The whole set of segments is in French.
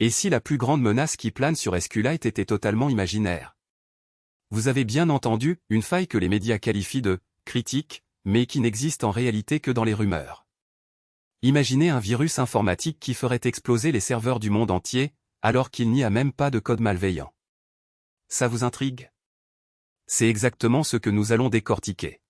Et si la plus grande menace qui plane sur SQLite était totalement imaginaire? Vous avez bien entendu, une faille que les médias qualifient de « critique », mais qui n'existe en réalité que dans les rumeurs. Imaginez un virus informatique qui ferait exploser les serveurs du monde entier, alors qu'il n'y a même pas de code malveillant. Ça vous intrigue? C'est exactement ce que nous allons décortiquer.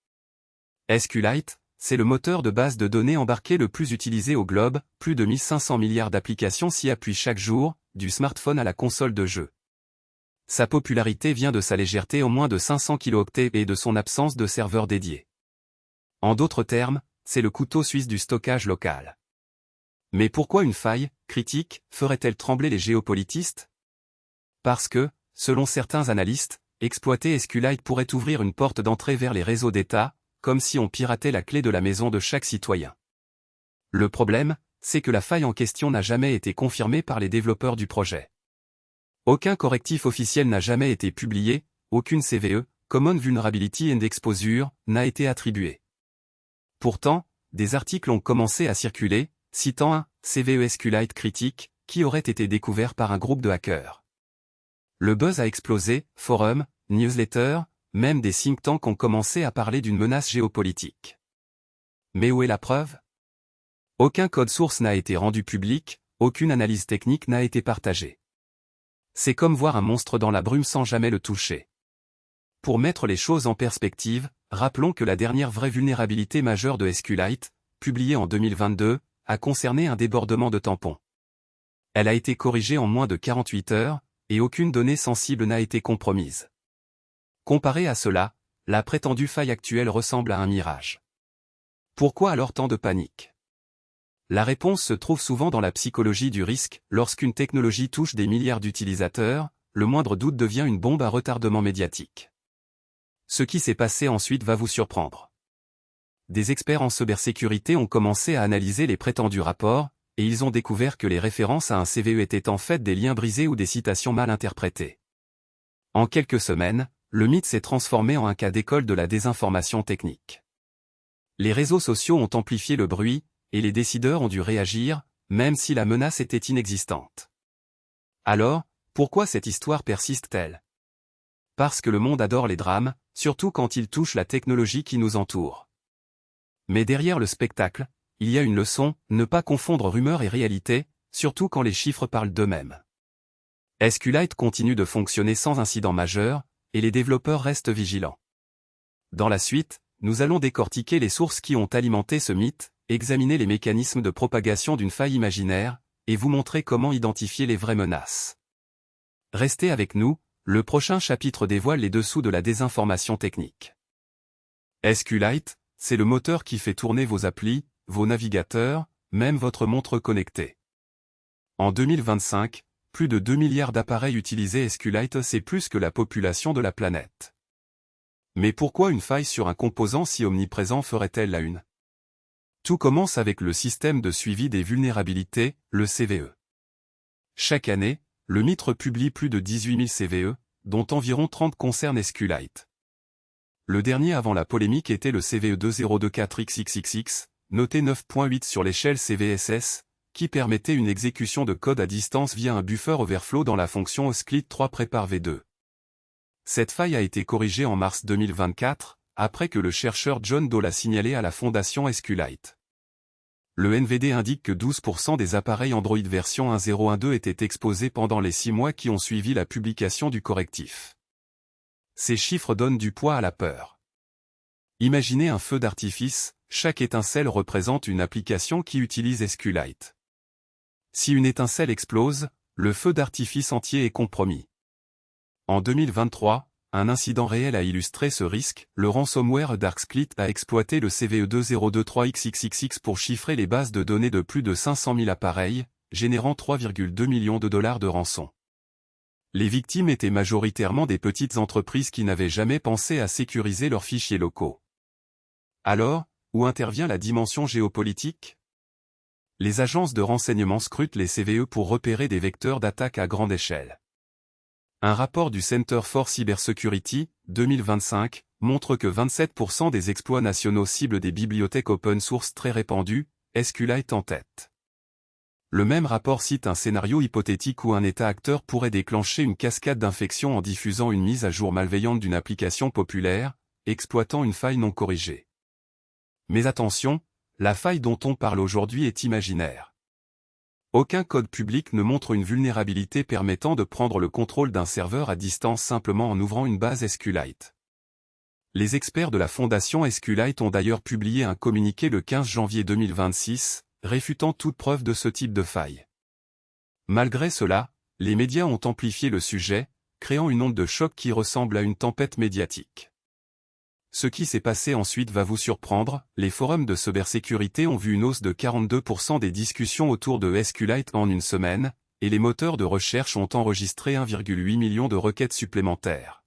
SQLite, c'est le moteur de base de données embarqué le plus utilisé au globe, plus de 1500 milliards d'applications s'y appuient chaque jour, du smartphone à la console de jeu. Sa popularité vient de sa légèreté en moins de 500 kilooctets et de son absence de serveur dédié. En d'autres termes, c'est le couteau suisse du stockage local. Mais pourquoi une faille critique ferait-elle trembler les géopolitistes? Parce que, selon certains analystes, exploiter SQLite pourrait ouvrir une porte d'entrée vers les réseaux d'État, comme si on piratait la clé de la maison de chaque citoyen. Le problème, c'est que la faille en question n'a jamais été confirmée par les développeurs du projet. Aucun correctif officiel n'a jamais été publié, aucune CVE, Common Vulnerability and Exposure, n'a été attribuée. Pourtant, des articles ont commencé à circuler, citant un CVE SQLite critique, qui aurait été découvert par un groupe de hackers. Le buzz a explosé, forums, newsletters, même des think tanks ont commencé à parler d'une menace géopolitique. Mais où est la preuve? Aucun code source n'a été rendu public, aucune analyse technique n'a été partagée. C'est comme voir un monstre dans la brume sans jamais le toucher. Pour mettre les choses en perspective, rappelons que la dernière vraie vulnérabilité majeure de SQLite, publiée en 2022, a concerné un débordement de tampons. Elle a été corrigée en moins de 48 heures, et aucune donnée sensible n'a été compromise. Comparé à cela, la prétendue faille actuelle ressemble à un mirage. Pourquoi alors tant de panique? La réponse se trouve souvent dans la psychologie du risque. Lorsqu'une technologie touche des milliards d'utilisateurs, le moindre doute devient une bombe à retardement médiatique. Ce qui s'est passé ensuite va vous surprendre. Des experts en cybersécurité ont commencé à analyser les prétendus rapports, et ils ont découvert que les références à un CVE étaient en fait des liens brisés ou des citations mal interprétées. En quelques semaines, le mythe s'est transformé en un cas d'école de la désinformation technique. Les réseaux sociaux ont amplifié le bruit, et les décideurs ont dû réagir, même si la menace était inexistante. Alors, pourquoi cette histoire persiste-t-elle? Parce que le monde adore les drames, surtout quand ils touchent la technologie qui nous entoure. Mais derrière le spectacle, il y a une leçon, ne pas confondre rumeur et réalité, surtout quand les chiffres parlent d'eux-mêmes. SQLite continue de fonctionner sans incident majeur, et les développeurs restent vigilants. Dans la suite, nous allons décortiquer les sources qui ont alimenté ce mythe, examiner les mécanismes de propagation d'une faille imaginaire, et vous montrer comment identifier les vraies menaces. Restez avec nous, le prochain chapitre dévoile les dessous de la désinformation technique. SQLite, c'est le moteur qui fait tourner vos applis, vos navigateurs, même votre montre connectée. En 2025, plus de 2 milliards d'appareils utilisaient SQLite, c'est plus que la population de la planète. Mais pourquoi une faille sur un composant si omniprésent ferait-elle la une? Tout commence avec le système de suivi des vulnérabilités, le CVE. Chaque année, le MITRE publie plus de 18 000 CVE, dont environ 30 concernent SQLite. Le dernier avant la polémique était le CVE 2024XXXX, noté 9.8 sur l'échelle CVSS, qui permettait une exécution de code à distance via un buffer overflow dans la fonction SQLite 3 prépare v2. Cette faille a été corrigée en mars 2024, après que le chercheur John Doe l'a signalé à la fondation SQLite. Le NVD indique que 12% des appareils Android version 1.0.1.2 étaient exposés pendant les 6 mois qui ont suivi la publication du correctif. Ces chiffres donnent du poids à la peur. Imaginez un feu d'artifice, chaque étincelle représente une application qui utilise SQLite. Si une étincelle explose, le feu d'artifice entier est compromis. En 2023, un incident réel a illustré ce risque. Le ransomware Darksplit a exploité le CVE 2023XXXX pour chiffrer les bases de données de plus de 500 000 appareils, générant 3,2 millions de dollars de rançon. Les victimes étaient majoritairement des petites entreprises qui n'avaient jamais pensé à sécuriser leurs fichiers locaux. Alors, où intervient la dimension géopolitique? Les agences de renseignement scrutent les CVE pour repérer des vecteurs d'attaque à grande échelle. Un rapport du Center for Cybersecurity, 2025, montre que 27% des exploits nationaux ciblent des bibliothèques open source très répandues, SQLite en tête. Le même rapport cite un scénario hypothétique où un État acteur pourrait déclencher une cascade d'infections en diffusant une mise à jour malveillante d'une application populaire, exploitant une faille non corrigée. Mais attention, la faille dont on parle aujourd'hui est imaginaire. Aucun code public ne montre une vulnérabilité permettant de prendre le contrôle d'un serveur à distance simplement en ouvrant une base SQLite. Les experts de la fondation SQLite ont d'ailleurs publié un communiqué le 15 janvier 2026, réfutant toute preuve de ce type de faille. Malgré cela, les médias ont amplifié le sujet, créant une onde de choc qui ressemble à une tempête médiatique. Ce qui s'est passé ensuite va vous surprendre, les forums de cybersécurité ont vu une hausse de 42% des discussions autour de SQLite en une semaine, et les moteurs de recherche ont enregistré 1,8 million de requêtes supplémentaires.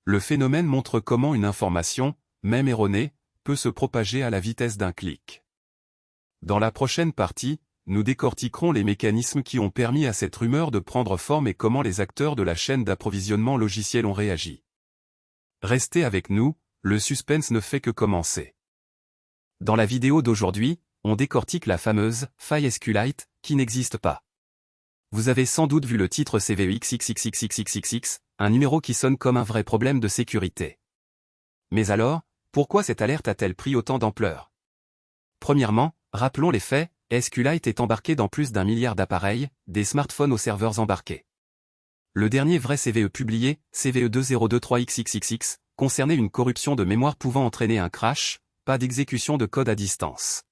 Le phénomène montre comment une information, même erronée, peut se propager à la vitesse d'un clic. Dans la prochaine partie, nous décortiquerons les mécanismes qui ont permis à cette rumeur de prendre forme et comment les acteurs de la chaîne d'approvisionnement logiciel ont réagi. Restez avec nous, le suspense ne fait que commencer. Dans la vidéo d'aujourd'hui, on décortique la fameuse « faille SQLite » qui n'existe pas. Vous avez sans doute vu le titre CVE XXXXXXXX, un numéro qui sonne comme un vrai problème de sécurité. Mais alors, pourquoi cette alerte a-t-elle pris autant d'ampleur? Premièrement, rappelons les faits, SQLite est embarqué dans plus d'1 milliard d'appareils, des smartphones aux serveurs embarqués. Le dernier vrai CVE publié, CVE 2023XXXX, concernait une corruption de mémoire pouvant entraîner un crash, pas d'exécution de code à distance.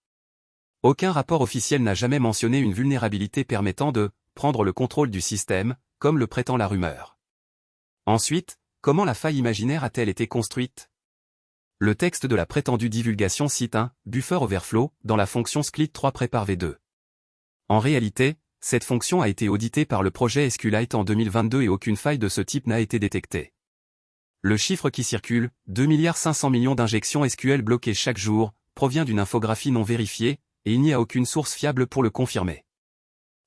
Aucun rapport officiel n'a jamais mentionné une vulnérabilité permettant de prendre le contrôle du système, comme le prétend la rumeur. Ensuite, comment la faille imaginaire a-t-elle été construite? Le texte de la prétendue divulgation cite un « buffer overflow » dans la fonction Split3 prépare V2. En réalité, cette fonction a été auditée par le projet SQLite en 2022 et aucune faille de ce type n'a été détectée. Le chiffre qui circule, 2,5 milliards d'injections SQL bloquées chaque jour, provient d'une infographie non vérifiée, et il n'y a aucune source fiable pour le confirmer.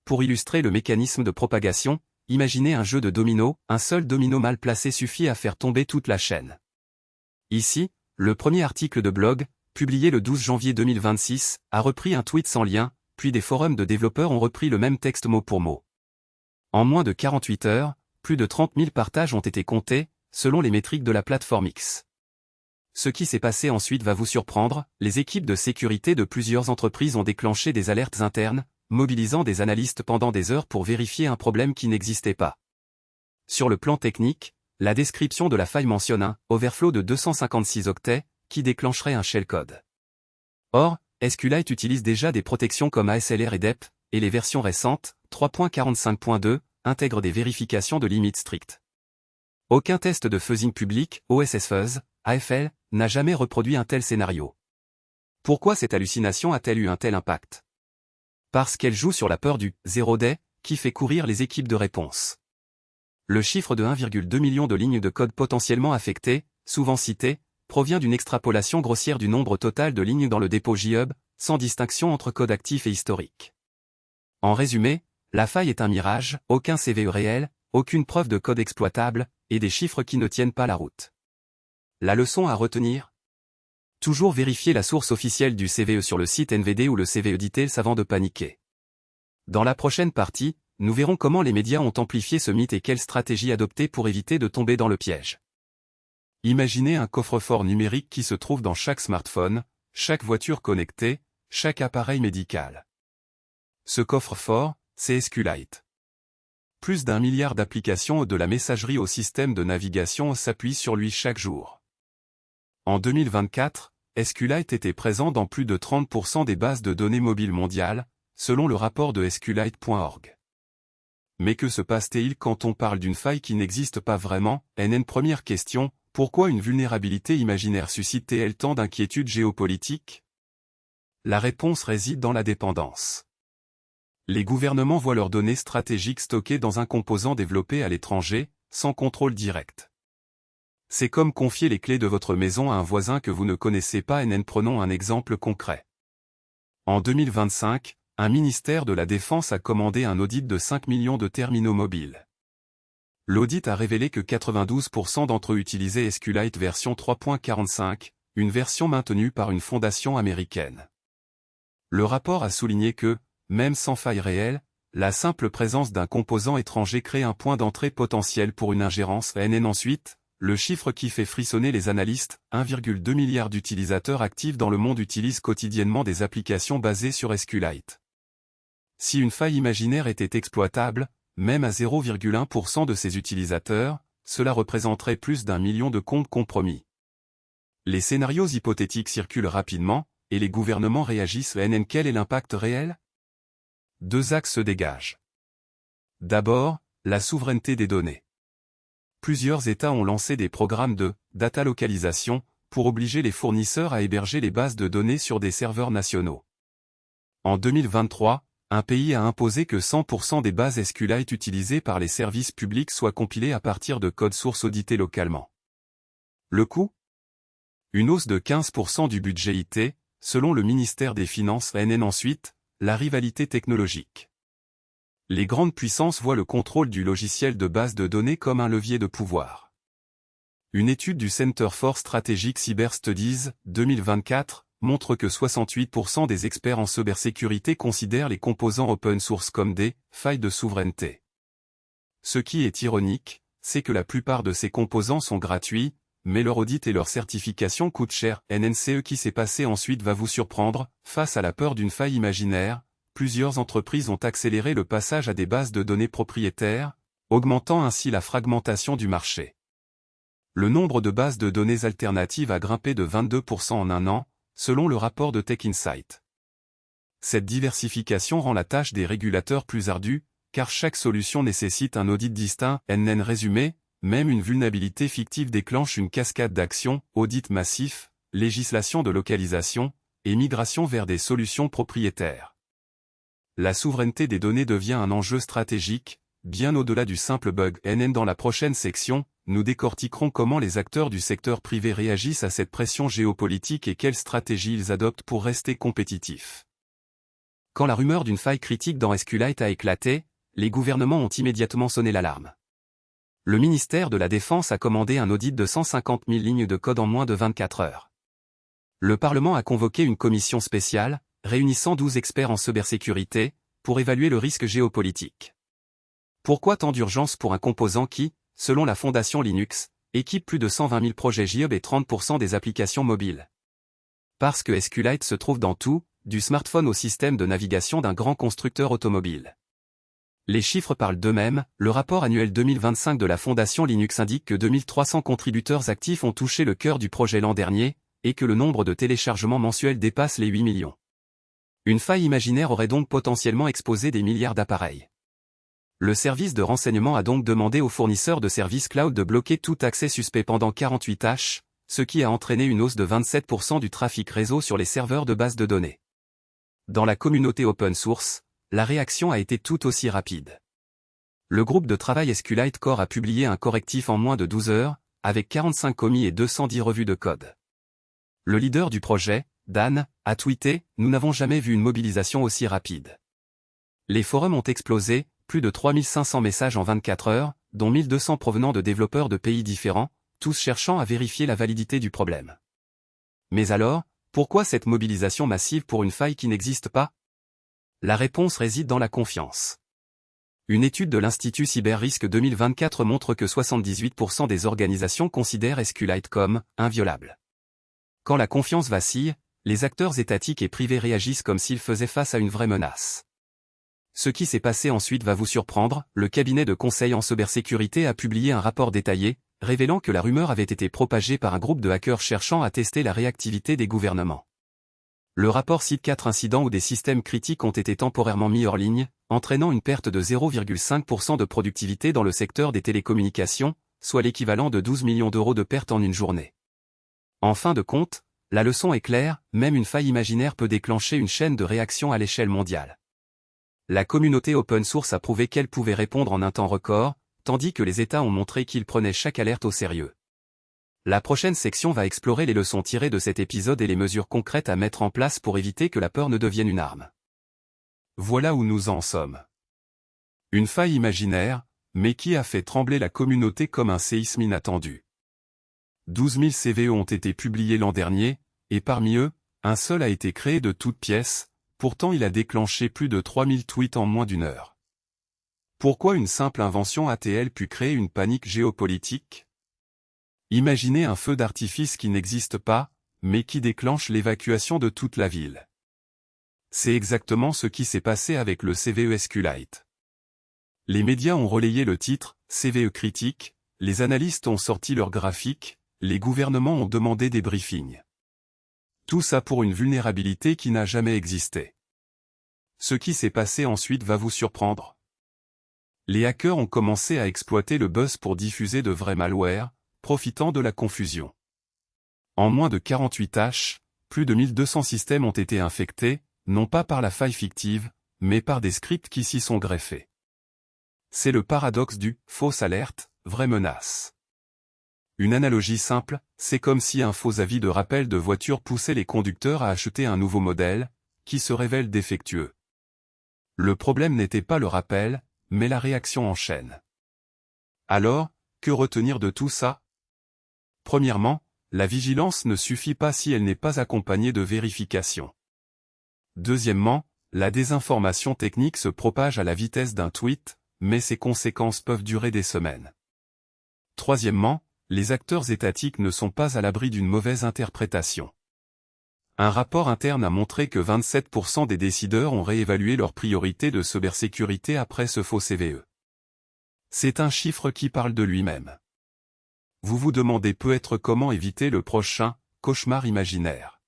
Pour illustrer le mécanisme de propagation, imaginez un jeu de dominos, un seul domino mal placé suffit à faire tomber toute la chaîne. Ici, le premier article de blog, publié le 12 janvier 2026, a repris un tweet sans lien, puis des forums de développeurs ont repris le même texte mot pour mot. En moins de 48 heures, plus de 30 000 partages ont été comptés, selon les métriques de la plateforme X. Ce qui s'est passé ensuite va vous surprendre, les équipes de sécurité de plusieurs entreprises ont déclenché des alertes internes, mobilisant des analystes pendant des heures pour vérifier un problème qui n'existait pas. Sur le plan technique, la description de la faille mentionne un « overflow de 256 octets » qui déclencherait un shellcode. Or, SQLite utilise déjà des protections comme ASLR et DEP, et les versions récentes, 3.45.2, intègrent des vérifications de limites strictes. Aucun test de fuzzing public, OSS-Fuzz, AFL, n'a jamais reproduit un tel scénario. Pourquoi cette hallucination a-t-elle eu un tel impact? Parce qu'elle joue sur la peur du « zero day » qui fait courir les équipes de réponse. Le chiffre de 1,2 million de lignes de code potentiellement affectées, souvent cité, provient d'une extrapolation grossière du nombre total de lignes dans le dépôt JHub, sans distinction entre code actif et historique. En résumé, la faille est un mirage, aucun CVE réel, aucune preuve de code exploitable, et des chiffres qui ne tiennent pas la route. La leçon à retenir? Toujours vérifier la source officielle du CVE sur le site NVD ou le CVE Details avant de paniquer. Dans la prochaine partie, nous verrons comment les médias ont amplifié ce mythe et quelles stratégies adopter pour éviter de tomber dans le piège. Imaginez un coffre-fort numérique qui se trouve dans chaque smartphone, chaque voiture connectée, chaque appareil médical. Ce coffre-fort, c'est SQLite. Plus d'1 milliard d'applications de la messagerie au système de navigation s'appuient sur lui chaque jour. En 2024, SQLite était présent dans plus de 30% des bases de données mobiles mondiales, selon le rapport de SQLite.org. Mais que se passe-t-il quand on parle d'une faille qui n'existe pas vraiment? Première question, pourquoi une vulnérabilité imaginaire suscite-t-elle tant d'inquiétudes géopolitiques? La réponse réside dans la dépendance. Les gouvernements voient leurs données stratégiques stockées dans un composant développé à l'étranger, sans contrôle direct. C'est comme confier les clés de votre maison à un voisin que vous ne connaissez pas. Prenons un exemple concret. En 2025, un ministère de la Défense a commandé un audit de 5 millions de terminaux mobiles. L'audit a révélé que 92% d'entre eux utilisaient SQLite version 3.45, une version maintenue par une fondation américaine. Le rapport a souligné que, même sans faille réelle, la simple présence d'un composant étranger crée un point d'entrée potentiel pour une ingérence NN. Ensuite, le chiffre qui fait frissonner les analystes, 1,2 milliard d'utilisateurs actifs dans le monde utilisent quotidiennement des applications basées sur SQLite. Si une faille imaginaire était exploitable, même à 0,1% de ses utilisateurs, cela représenterait plus d'1 million de comptes compromis. Les scénarios hypothétiques circulent rapidement, et les gouvernements réagissent. Quel est l'impact réel? Deux axes se dégagent. D'abord, la souveraineté des données. Plusieurs États ont lancé des programmes de data localisation pour obliger les fournisseurs à héberger les bases de données sur des serveurs nationaux. En 2023, un pays a imposé que 100% des bases SQLite utilisées par les services publics soient compilées à partir de codes sources audités localement. Le coût? Une hausse de 15% du budget IT, selon le ministère des Finances. Ensuite, la rivalité technologique. Les grandes puissances voient le contrôle du logiciel de base de données comme un levier de pouvoir. Une étude du Center for Strategic Cyber Studies, 2024, montre que 68% des experts en cybersécurité considèrent les composants open source comme des failles de souveraineté. Ce qui est ironique, c'est que la plupart de ces composants sont gratuits, mais leur audit et leur certification coûtent cher. Ce qui s'est passé ensuite va vous surprendre. Face à la peur d'une faille imaginaire, plusieurs entreprises ont accéléré le passage à des bases de données propriétaires, augmentant ainsi la fragmentation du marché. Le nombre de bases de données alternatives a grimpé de 22% en un an, selon le rapport de TechInsights. Cette diversification rend la tâche des régulateurs plus ardue, car chaque solution nécessite un audit distinct. Résumé, même une vulnérabilité fictive déclenche une cascade d'actions, audit massif, législation de localisation, et migration vers des solutions propriétaires. La souveraineté des données devient un enjeu stratégique, bien au-delà du simple bug. Dans la prochaine section, nous décortiquerons comment les acteurs du secteur privé réagissent à cette pression géopolitique et quelles stratégies ils adoptent pour rester compétitifs. Quand la rumeur d'une faille critique dans SQLite a éclaté, les gouvernements ont immédiatement sonné l'alarme. Le ministère de la Défense a commandé un audit de 150 000 lignes de code en moins de 24 heures. Le Parlement a convoqué une commission spéciale, réunissant 12 experts en cybersécurité, pour évaluer le risque géopolitique. Pourquoi tant d'urgence pour un composant qui, selon la fondation Linux, équipe plus de 120 000 projets JOB et 30% des applications mobiles? Parce que SQLite se trouve dans tout, du smartphone au système de navigation d'un grand constructeur automobile. Les chiffres parlent d'eux-mêmes. Le rapport annuel 2025 de la fondation Linux indique que 2300 contributeurs actifs ont touché le cœur du projet l'an dernier, et que le nombre de téléchargements mensuels dépasse les 8 millions. Une faille imaginaire aurait donc potentiellement exposé des milliards d'appareils. Le service de renseignement a donc demandé aux fournisseurs de services cloud de bloquer tout accès suspect pendant 48 h, ce qui a entraîné une hausse de 27% du trafic réseau sur les serveurs de base de données. Dans la communauté open source, la réaction a été tout aussi rapide. Le groupe de travail SQLite Core a publié un correctif en moins de 12 heures, avec 45 commis et 210 revues de code. Le leader du projet, Dan, a tweeté « Nous n'avons jamais vu une mobilisation aussi rapide ». Les forums ont explosé, plus de 3500 messages en 24 heures, dont 1200 provenant de développeurs de pays différents, tous cherchant à vérifier la validité du problème. Mais alors, pourquoi cette mobilisation massive pour une faille qui n'existe pas? La réponse réside dans la confiance. Une étude de l'Institut Cyber-Risque 2024 montre que 78% des organisations considèrent SQLite comme inviolable. Quand la confiance vacille, les acteurs étatiques et privés réagissent comme s'ils faisaient face à une vraie menace. Ce qui s'est passé ensuite va vous surprendre. Le cabinet de conseil en cybersécurité a publié un rapport détaillé, révélant que la rumeur avait été propagée par un groupe de hackers cherchant à tester la réactivité des gouvernements. Le rapport cite 4 incidents où des systèmes critiques ont été temporairement mis hors ligne, entraînant une perte de 0,5% de productivité dans le secteur des télécommunications, soit l'équivalent de 12 millions d'euros de pertes en une journée. En fin de compte, la leçon est claire, même une faille imaginaire peut déclencher une chaîne de réaction à l'échelle mondiale. La communauté open source a prouvé qu'elle pouvait répondre en un temps record, tandis que les États ont montré qu'ils prenaient chaque alerte au sérieux. La prochaine section va explorer les leçons tirées de cet épisode et les mesures concrètes à mettre en place pour éviter que la peur ne devienne une arme. Voilà où nous en sommes. Une faille imaginaire, mais qui a fait trembler la communauté comme un séisme inattendu. 12 000 CVE ont été publiés l'an dernier, et parmi eux, un seul a été créé de toutes pièces, Pourtant il a déclenché plus de 3000 tweets en moins d'1 heure. Pourquoi une simple invention a-t-elle pu créer une panique géopolitique? Imaginez un feu d'artifice qui n'existe pas, mais qui déclenche l'évacuation de toute la ville. C'est exactement ce qui s'est passé avec le CVE SQLite. Les médias ont relayé le titre « CVE critique », les analystes ont sorti leurs graphiques, les gouvernements ont demandé des briefings. Tout ça pour une vulnérabilité qui n'a jamais existé. Ce qui s'est passé ensuite va vous surprendre. Les hackers ont commencé à exploiter le buzz pour diffuser de vrais malwares, profitant de la confusion. En moins de 48 h, plus de 1200 systèmes ont été infectés, non pas par la faille fictive, mais par des scripts qui s'y sont greffés. C'est le paradoxe du « fausse alerte, vraie menace ». Une analogie simple, c'est comme si un faux avis de rappel de voiture poussait les conducteurs à acheter un nouveau modèle, qui se révèle défectueux. Le problème n'était pas le rappel, mais la réaction en chaîne. Alors, que retenir de tout ça? Premièrement, la vigilance ne suffit pas si elle n'est pas accompagnée de vérification. Deuxièmement, la désinformation technique se propage à la vitesse d'un tweet, mais ses conséquences peuvent durer des semaines. Troisièmement, les acteurs étatiques ne sont pas à l'abri d'une mauvaise interprétation. Un rapport interne a montré que 27% des décideurs ont réévalué leurs priorités de cybersécurité après ce faux CVE. C'est un chiffre qui parle de lui-même. Vous vous demandez peut-être comment éviter le prochain cauchemar imaginaire.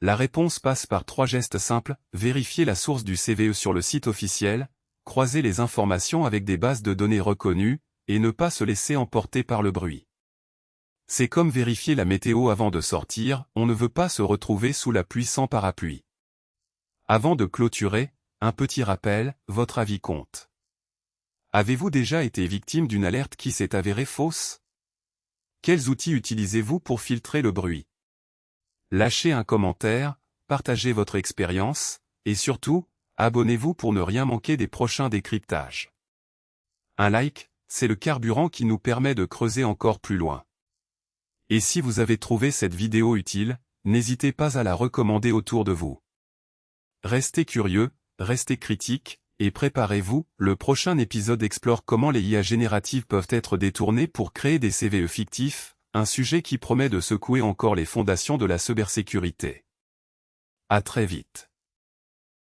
La réponse passe par 3 gestes simples: vérifier la source du CVE sur le site officiel, croiser les informations avec des bases de données reconnues, et ne pas se laisser emporter par le bruit. C'est comme vérifier la météo avant de sortir, on ne veut pas se retrouver sous la pluie sans parapluie. Avant de clôturer, un petit rappel, votre avis compte. Avez-vous déjà été victime d'une alerte qui s'est avérée fausse? Quels outils utilisez-vous pour filtrer le bruit? Lâchez un commentaire, partagez votre expérience, et surtout, abonnez-vous pour ne rien manquer des prochains décryptages. Un like, c'est le carburant qui nous permet de creuser encore plus loin. Et si vous avez trouvé cette vidéo utile, n'hésitez pas à la recommander autour de vous. Restez curieux, restez critiques, et préparez-vous, le prochain épisode explore comment les IA génératives peuvent être détournées pour créer des CVE fictifs, un sujet qui promet de secouer encore les fondations de la cybersécurité. À très vite.